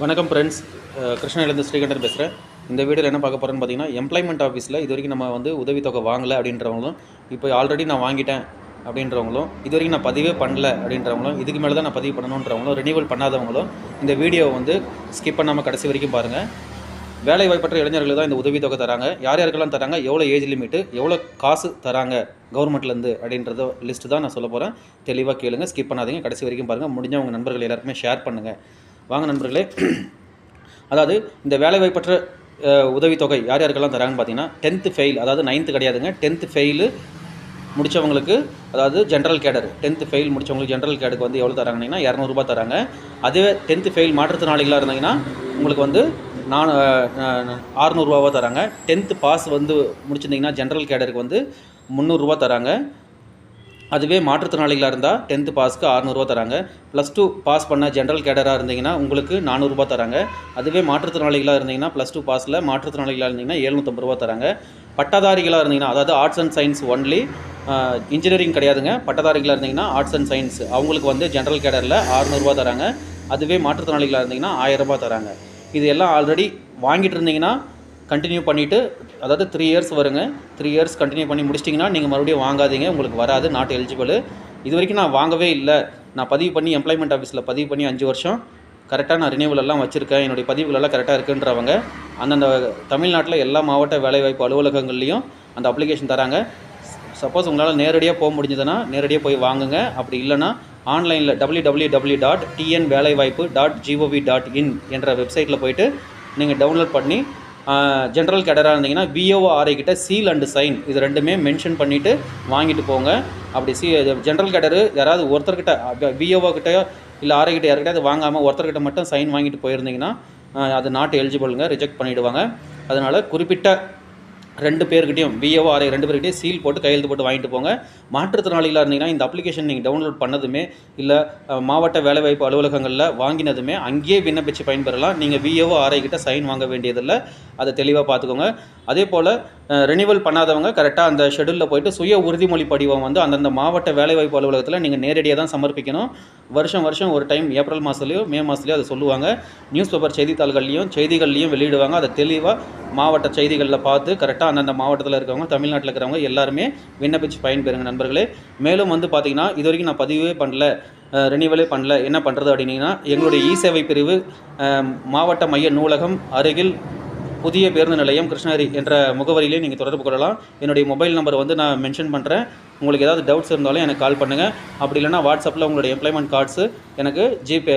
வணக்கம் ஃப்ரெண்ட்ஸ், கிருஷ்ணகிரிலேருந்து ஸ்ரீகண்டன் பேசுகிறேன். இந்த வீடியோவில் என்ன பார்க்க போகிறேன்னு பார்த்தீங்கன்னா, எம்ப்ளாய்மெண்ட் ஆஃபீஸில் இது வரைக்கும் நம்ம உதவித்தொகை வாங்கலை அப்படின்றவங்களும், இப்போ ஆல்ரெடி நான் வாங்கிட்டேன் அப்படின்றவங்களும், இது வரைக்கும் நான் பதிவே பண்ணல அப்படின்றவங்களும், இதுக்கு மேலே தான் நான் பதிவு பண்ணணுன்றவங்களும், ரினியூவல் பண்ணாதவங்களும் இந்த வீடியோவை ஸ்கிப் பண்ணாமல் கடைசி வரைக்கும் பாருங்கள். வேலை வாய்ப்பற்ற இளைஞர்களுக்கு தான் இந்த உதவித்தொகை தராங்க. யார் யாருக்கெல்லாம் தராங்க, எவ்வளோ ஏஜ் லிமிட்டு, எவ்வளோ காசு தராங்க கவர்மெண்ட்லேருந்து அப்படின்றத லிஸ்ட்டு தான் நான் சொல்ல போகிறேன். தெளிவாக கேளுங்க, ஸ்கிப் பண்ணாதீங்க, கடைசி வரைக்கும் பாருங்கள். முடிஞ்ச உங்கள் நண்பர்கள் எல்லாருக்குமே ஷேர் பண்ணுங்கள். வாங்க நண்பர்களே. அதாவது இந்த வேலைவாய்ப்பற்ற உதவித்தொகை யார் யாருக்கெல்லாம் தராங்கன்னு பார்த்தீங்கன்னா, 10th ஃபெயில், அதாவது 9th கிடையாதுங்க, 10th ஃபெயிலு முடித்தவங்களுக்கு, அதாவது ஜென்ரல் கேடர் 10th ஃபெயில் முடித்தவங்களுக்கு ஜென்ரல் கேடுக்கு எவ்வளோ தராங்கன்னா ₹200 தராங்க. அதுவே 10th ஃபெயில் மாற்றுத்திறனாளிகளாக இருந்தீங்கன்னா உங்களுக்கு 600 தராங்க. 10th பாஸ் முடிச்சிருந்தீங்கன்னா ஜென்ரல் கேடருக்கு ₹300 தராங்க. அதுவே மாற்றுத்திறனாளிகளாக இருந்தால் 10th பாஸ்க்கு ₹600 தராங்க. +2 பாஸ் பண்ண ஜென்ரல் கேடராக இருந்தீங்கன்னா உங்களுக்கு ₹400 தராங்க. அதுவே மாற்றுத்திறனாளிகளாக இருந்தீங்கன்னா +2 பாஸில் மாற்றுத்திறனாளிகளாக இருந்தீங்கன்னா ₹750 தராங்க. பட்டதாரிகளாக இருந்தீங்கன்னா, அதாவது arts and science only, engineering கிடையாதுங்க, பட்டதாரிகளாக இருந்தீங்கன்னா ஆர்ட்ஸ் அண்ட் சயின்ஸ், அவங்களுக்கு ஜென்ரல் கேடரில் ₹600 தராங்க. அதுவே மாற்றுத்திறனாளிகளாக இருந்தீங்கன்னா ₹1000 தராங்க. இது எல்லாம் ஆல்ரெடி வாங்கிட்டு இருந்தீங்கன்னா கண்டினியூ பண்ணிவிட்டு, அதாவது 3 இயர்ஸ் வருங்க, 3 இயர்ஸ் கண்டினியூ பண்ணி முடிச்சிட்டிங்கன்னா நீங்கள் மறுபடியும் வாங்காதீங்க, உங்களுக்கு வராது, நாட் எலிஜிபிள். இது வரைக்கும் நான் வாங்கவே இல்லை, நான் பதிவு பண்ணி எம்ப்ளாய்மெண்ட் ஆஃபீஸில் பதிவு பண்ணி 5 வருஷம் கரெக்டாக நான் ரினியூவல் எல்லாம் வச்சுருக்கேன், என்னுடைய பதிவுகளெல்லாம் கரெக்டாக இருக்குன்றவங்க அந்தந்த தமிழ்நாட்டில் எல்லா மாவட்ட வேலைவாய்ப்பு அலுவலகங்கள்லேயும் அந்த அப்ளிகேஷன் தராங்க. சப்போஸ் உங்களால் நேரடியாக போக முடிஞ்சதுன்னா நேரடியாக போய் வாங்குங்க. அப்படி இல்லைனா ஆன்லைனில் www.tnvelaivaaipu.gov.in என்ற வெப்சைட்டில் போய்ட்டு நீங்கள் டவுன்லோட் பண்ணி, ஜென்ரல் கேடராக இருந்தீங்கன்னா விஓஓ ஆர்ஐ கிட்ட சீல் அண்டு சைன் இது ரெண்டுமே மென்ஷன் பண்ணிவிட்டு வாங்கிட்டு போங்க. அப்படி ஜென்ரல் கேடரு யாராவது ஒருத்தர்கிட்ட, விஓஓ கிட்டேயோ இல்லை ஆர்ஐ கிட்ட யார்கிட்ட அது வாங்காமல் ஒருத்தர்கிட்ட மட்டும் சைன் வாங்கிட்டு போயிருந்தீங்கன்னா அது நாட் எலிஜிபிளுங்க, ரிஜெக்ட் பண்ணிவிடுவாங்க. அதனால் குறிப்பிட்ட 2 பேர்கிட்டையும், விஓஓ ஆர்ஐ 2 பேர்கிட்டையும் சீல் போட்டு கையெழுத்து போட்டு வாங்கிட்டு போங்க. மாற்றுத்திறனாளிகளாக இருந்தீங்கன்னா இந்த அப்ளிகேஷன் நீங்கள் டவுன்லோட் பண்ணதுமே இல்லை மாவட்ட வேலைவாய்ப்பு அலுவலகங்களில் வாங்கினதுமே அங்கேயே விண்ணப்பித்து பயன்பெறலாம். நீங்கள் விஓஓ ஆர்ஐ கிட்ட சைன் வாங்க வேண்டியதில்லை, அதை தெளிவாக பார்த்துக்கோங்க. அதே போல் ரினியூவல் பண்ணாதவங்க கரெக்டாக அந்த ஷெடியூலில் போய்ட்டு சுய உறுதிமொழி படிவம் அந்தந்த மாவட்ட வேலைவாய்ப்பு அலுவலகத்தில் நீங்கள் நேரடியாக தான் சமர்ப்பிக்கணும். வருஷம் ஒரு டைம் ஏப்ரல் மாதத்துலையோ மே மாதத்துலையோ அதை சொல்லுவாங்க. நியூஸ் பேப்பர் செய்திகள்லையும் வெளியிடுவாங்க. அதை தெளிவாக மாவட்ட செய்திகளில் பார்த்து கரெக்டாக அந்தந்த மாவட்டத்தில் இருக்கிறவங்க, தமிழ்நாட்டில் இருக்கிறவங்க எல்லாருமே விண்ணப்பிச்சு பயன்பெறுங்க நண்பர்களே. மேலும் பார்த்தீங்கன்னா இது வரைக்கும் நான் பதிவே பண்ணல, ரினியூவலே பண்ணல, என்ன பண்ணுறது அப்படின்னீங்கன்னா, எங்களுடைய இ-சேவை பிரிவு மாவட்ட மைய நூலகம் அருகில் புதிய பேருந்து நிலையம் கிருஷ்ணகிரி என்ற முகவரியிலே நீங்கள் தொடர்பு கொள்ளலாம். என்னுடைய மொபைல் நம்பர் நான் மென்ஷன் பண்ணுறேன். உங்களுக்கு ஏதாவது டவுட்ஸ் இருந்தாலும் எனக்கு கால் பண்ணுங்கள். அப்படி இல்லைனா வாட்ஸ்அப்பில் உங்களுடைய எம்ப்ளாய்மெண்ட் கார்ட்ஸு எனக்கு ஜிபே